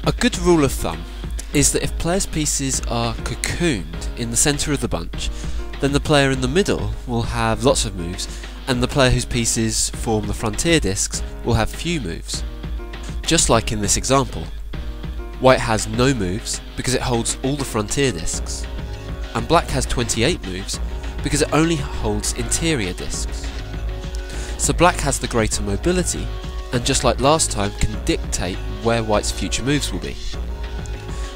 A good rule of thumb is that if players' pieces are cocooned in the centre of the bunch, then the player in the middle will have lots of moves, and the player whose pieces form the frontier discs will have few moves. Just like in this example, white has no moves because it holds all the frontier discs, and black has 28 moves because it only holds interior discs. So black has the greater mobility, and just like last time can dictate where white's future moves will be.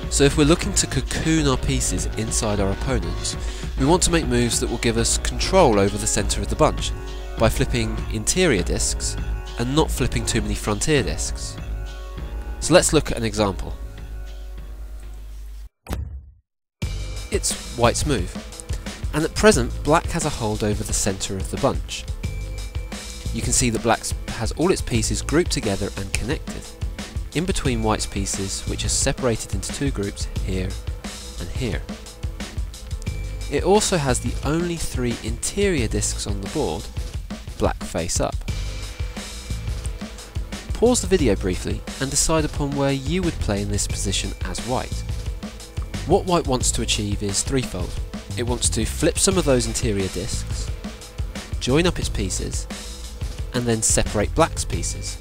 So if we're looking to cocoon our pieces inside our opponents, we want to make moves that will give us control over the centre of the bunch by flipping interior discs and not flipping too many frontier discs. So let's look at an example. It's white's move, and at present black has a hold over the centre of the bunch. You can see that black has all its pieces grouped together and connected, in between white's pieces, which are separated into two groups here and here. It also has the only 3 interior discs on the board, black face up. Pause the video briefly and decide upon where you would play in this position as white. What white wants to achieve is threefold. It wants to flip some of those interior discs, join up its pieces, and then separate black's pieces.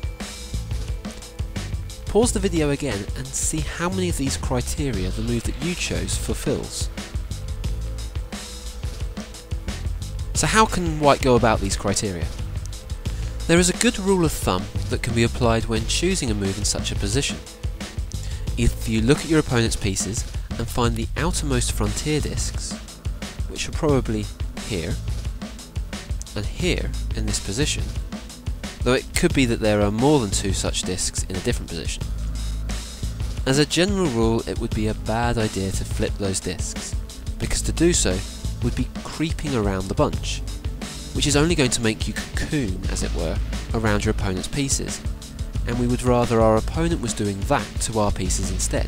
Pause the video again and see how many of these criteria the move that you chose fulfills. So how can white go about these criteria? There is a good rule of thumb that can be applied when choosing a move in such a position. If you look at your opponent's pieces and find the outermost frontier discs, which are probably here and here in this position, though it could be that there are more than 2 such discs in a different position. As a general rule, it would be a bad idea to flip those discs, because to do so would be creeping around the bunch, which is only going to make you cocoon, as it were, around your opponent's pieces, and we would rather our opponent was doing that to our pieces instead.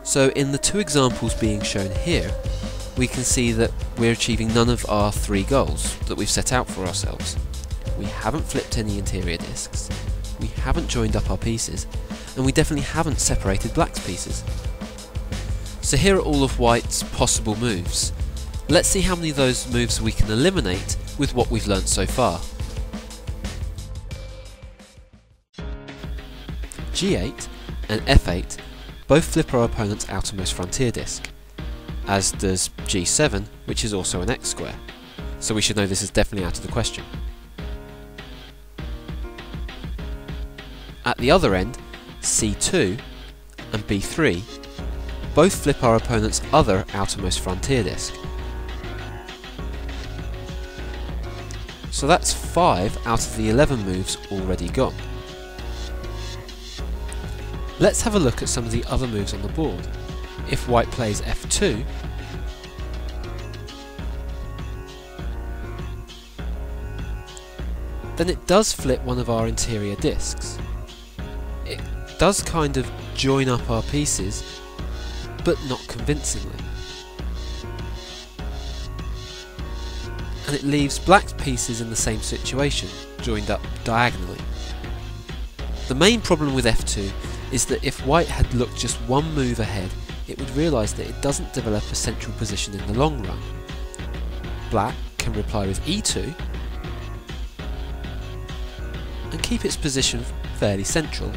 So in the 2 examples being shown here, we can see that we're achieving none of our 3 goals that we've set out for ourselves. We haven't flipped any interior discs, we haven't joined up our pieces, and we definitely haven't separated black's pieces. So here are all of white's possible moves. Let's see how many of those moves we can eliminate with what we've learnt so far. G8 and F8 both flip our opponent's outermost frontier disc, as does G7, which is also an X square, so we should know this is definitely out of the question. At the other end, C2 and B3 both flip our opponent's other outermost frontier disc. So that's 5 out of the 11 moves already gone. Let's have a look at some of the other moves on the board. If white plays F2, then it does flip one of our interior discs. It does kind of join up our pieces, but not convincingly. And it leaves black's pieces in the same situation, joined up diagonally. The main problem with F2 is that if white had looked just one move ahead, it would realise that it doesn't develop a central position in the long run. Black can reply with E2 and keep its position fairly central.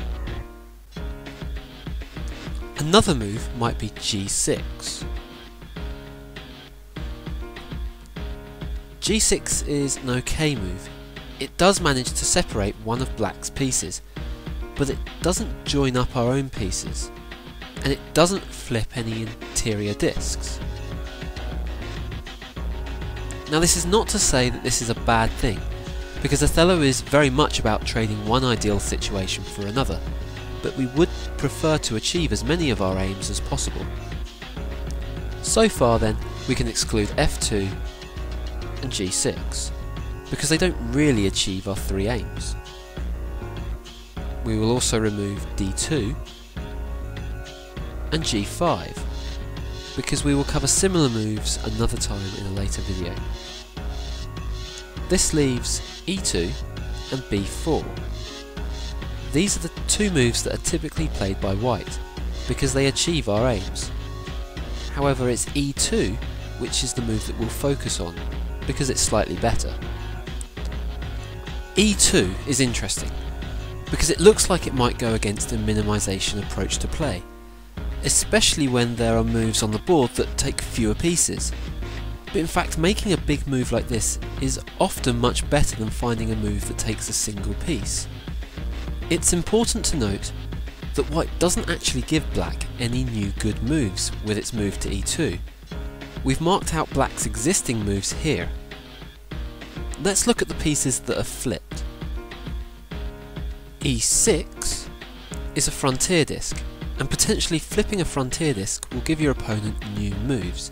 Another move might be G6. G6 is an okay move. It does manage to separate one of black's pieces, but it doesn't join up our own pieces, and it doesn't flip any interior discs. Now this is not to say that this is a bad thing, because Othello is very much about trading one ideal situation for another, but we would prefer to achieve as many of our aims as possible. So far then, we can exclude F2 and G6, because they don't really achieve our 3 aims. We will also remove D2 and G5, because we will cover similar moves another time in a later video. This leaves E2 and B4. these are the two moves that are typically played by white, because they achieve our aims. However, it's e2 which is the move that we'll focus on, because it's slightly better. e2 is interesting, because it looks like it might go against a minimisation approach to play, especially when there are moves on the board that take fewer pieces. But in fact, making a big move like this is often much better than finding a move that takes a single piece. It's important to note that white doesn't actually give black any new good moves with its move to e2. We've marked out black's existing moves here. Let's look at the pieces that are flipped. e6 is a frontier disc, and potentially flipping a frontier disc will give your opponent new moves.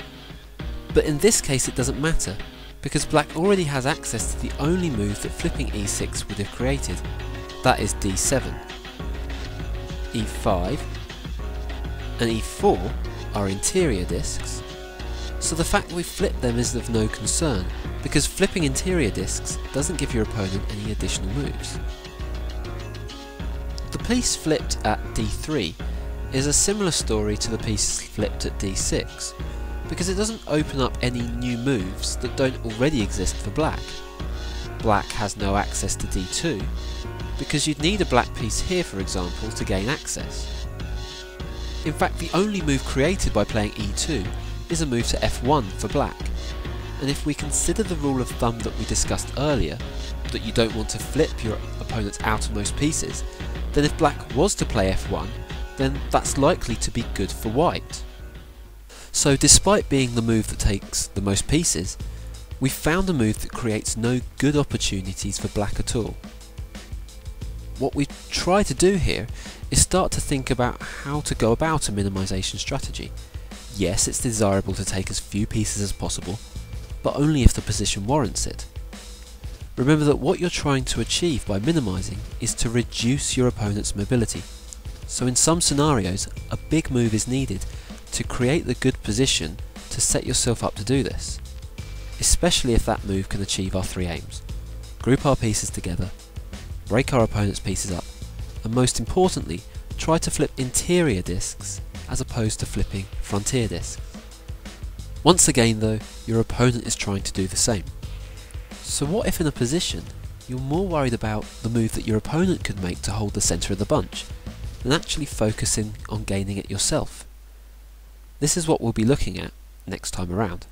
But in this case it doesn't matter, because black already has access to the only move that flipping e6 would have created, that is d7. e5 and e4 are interior discs, so the fact that we flip them is of no concern, because flipping interior discs doesn't give your opponent any additional moves. The piece flipped at d3 is a similar story to the piece flipped at d6, because it doesn't open up any new moves that don't already exist for black. Black has no access to d2, because you'd need a black piece here, for example, to gain access. In fact, the only move created by playing e2 is a move to f1 for black, and if we consider the rule of thumb that we discussed earlier, that you don't want to flip your opponent's outermost pieces, then if black was to play f1, then that's likely to be good for white. So despite being the move that takes the most pieces, we've found a move that creates no good opportunities for black at all. What we try to do here is start to think about how to go about a minimisation strategy. Yes, it's desirable to take as few pieces as possible, but only if the position warrants it. Remember that what you're trying to achieve by minimising is to reduce your opponent's mobility. So in some scenarios, a big move is needed to create the good position to set yourself up to do this, especially if that move can achieve our three aims: group our pieces together, break our opponent's pieces up, and most importantly, try to flip interior discs as opposed to flipping frontier discs. Once again though, your opponent is trying to do the same. So what if in a position you're more worried about the move that your opponent could make to hold the centre of the bunch than actually focusing on gaining it yourself? This is what we'll be looking at next time around.